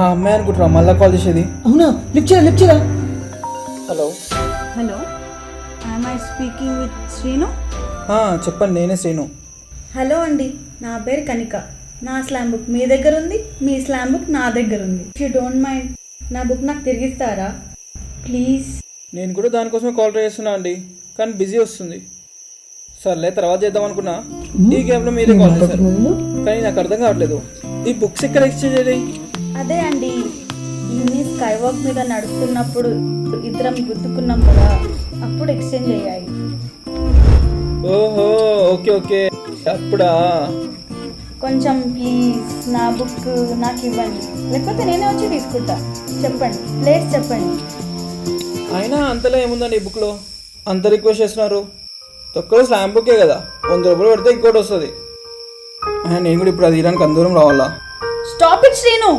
అమ్మాయి అనుకుంటున్నా మళ్ళీ కాల్ చేసేది. అవునా, లిఫ్ట్ చేయరా. Hello hello, I speaking with Srinu? చెప్పండి, నేనే శ్రీను. హలో అండి, నా పేరు కనిక. నా స్లామ్ బుక్ మీ దగ్గర ఉంది, మీ స్లామ్ బుక్ నా దగ్గర ఉంది. ఇఫ్ యూ డోంట్ మైండ్ నా బుక్ నాకు తిరిగిస్తారా ప్లీజ్? నేను కూడా దానికోసమే కాల్ ట్రై చేస్తున్నా అండి, కానీ బిజీ వస్తుంది. సర్లే, తర్వాత చేద్దాం అనుకున్నా. ఈ గేమ్లో మీరే కాల్ చేశారు, కానీ నాకు అర్థం కావట్లేదు. ఈ బుక్స్ ఎక్కడ ఎక్స్చేంజ్ అయ్యాయి? అదే అండి, ఇన్ని స్కై వాక్ మీద నడుస్తున్నప్పుడు ఇద్దరం గుద్దుకున్నాం కదా, అప్పుడు ఎక్స్చేంజ్ అయ్యాయి. ఓహో, ఓకే ఓకే, అప్పుడా? కొంచెం ప్లీజ్ నా బుక్ నాకు ఇవ్వండి, లేకపోతే నేనే వచ్చి తీసుకుంటా. చెప్పండి, ప్లేస్ చెప్పండి. అయినా అంతలో ఏముందండి ఈ బుక్లో? అంత రిక్వెస్ట్ చేస్తున్నారు. తొక్కలో స్లామ్ బుక్కే కదా, 100 రూపాయలు పెడితే ఇంకోటి వస్తుంది. నేను కూడా ఇప్పుడు అది తీయడానికి అందరం రావాలా? Stop it Srinu.